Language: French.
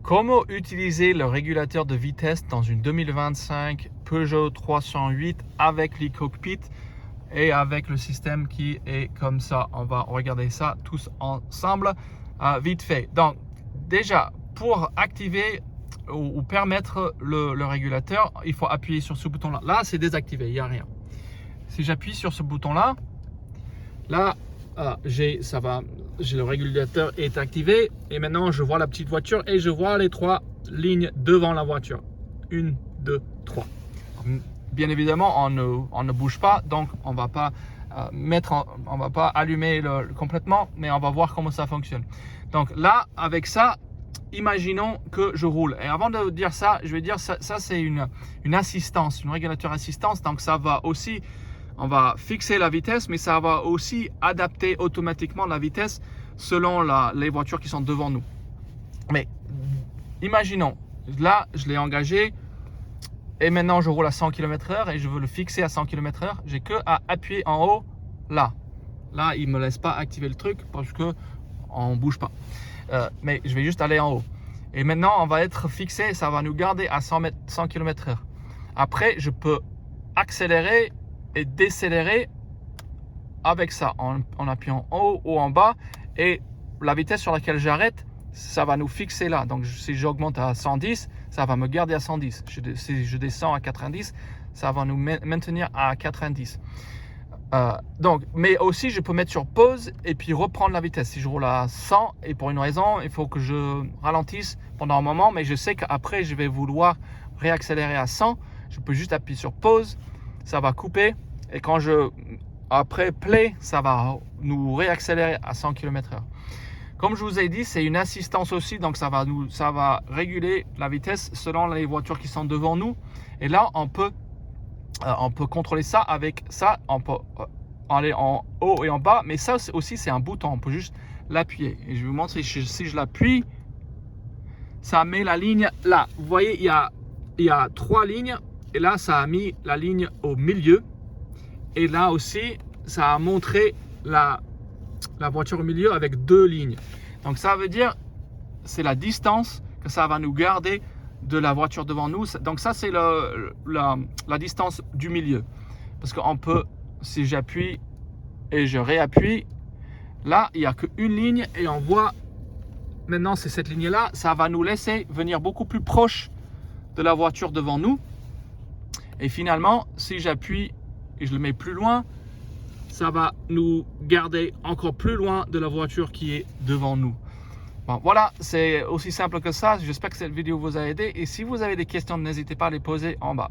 Comment utiliser le régulateur de vitesse dans une 2025 Peugeot 308 avec l'e-cockpit et avec le système qui est comme ça. On va regarder ça tous ensemble vite fait. Donc déjà, pour activer ou permettre le régulateur, il faut appuyer sur ce bouton-là. Là, c'est désactivé, il n'y a rien. Si j'appuie sur ce bouton-là, j'ai le régulateur est activé et maintenant je vois la petite voiture et je vois les 3 lignes devant la voiture. 1, 2, 3. Bien évidemment, on ne bouge pas, donc on va pas on va pas allumer complètement, mais on va voir comment ça fonctionne. Donc là, avec ça, imaginons que je roule. Et avant de dire ça, je vais dire ça c'est une assistance, une régulateur assistance. Donc ça va aussi, on va fixer la vitesse, mais ça va aussi adapter automatiquement la vitesse selon les voitures qui sont devant nous. Mais imaginons, là, je l'ai engagé et maintenant je roule à 100 km/h et je veux le fixer à 100 km/h. J'ai que à appuyer en haut, là. Là, il ne me laisse pas activer le truc parce qu'on ne bouge pas. Mais je vais juste aller en haut. Et maintenant, on va être fixé, ça va nous garder à 100 km/h. Après, je peux accélérer et décélérer avec ça, en appuyant en haut ou en bas. Et la vitesse sur laquelle j'arrête, ça va nous fixer là. Donc, si j'augmente à 110, ça va me garder à 110. Si je descends à 90, ça va nous maintenir à 90. Mais aussi, je peux mettre sur pause et puis reprendre la vitesse. Si je roule à 100 et pour une raison, il faut que je ralentisse pendant un moment, mais je sais qu'après, je vais vouloir réaccélérer à 100. Je peux juste appuyer sur pause, ça va couper et quand après play, ça va nous réaccélérer à 100 km/h. Comme je vous ai dit, c'est une assistance aussi, donc ça va réguler la vitesse selon les voitures qui sont devant nous. Et là, on peut contrôler ça avec ça. On peut aller en haut et en bas, mais ça aussi c'est un bouton. On peut juste l'appuyer. Et je vais vous montrer si je l'appuie, ça met la ligne là. Vous voyez, il y a 3 lignes et là ça a mis la ligne au milieu. Et là aussi, ça a montré la voiture au milieu avec 2 lignes. Donc ça veut dire c'est la distance que ça va nous garder de la voiture devant nous. Donc ça c'est la distance du milieu. Parce qu'on peut, si j'appuie et je réappuie, là il n'y a qu'une ligne et on voit maintenant c'est cette ligne là. Ça va nous laisser venir beaucoup plus proche de la voiture devant nous. Et finalement, si j'appuie et je le mets plus loin, ça va nous garder encore plus loin de la voiture qui est devant nous. Bon, voilà, c'est aussi simple que ça. J'espère que cette vidéo vous a aidé. Et si vous avez des questions, n'hésitez pas à les poser en bas.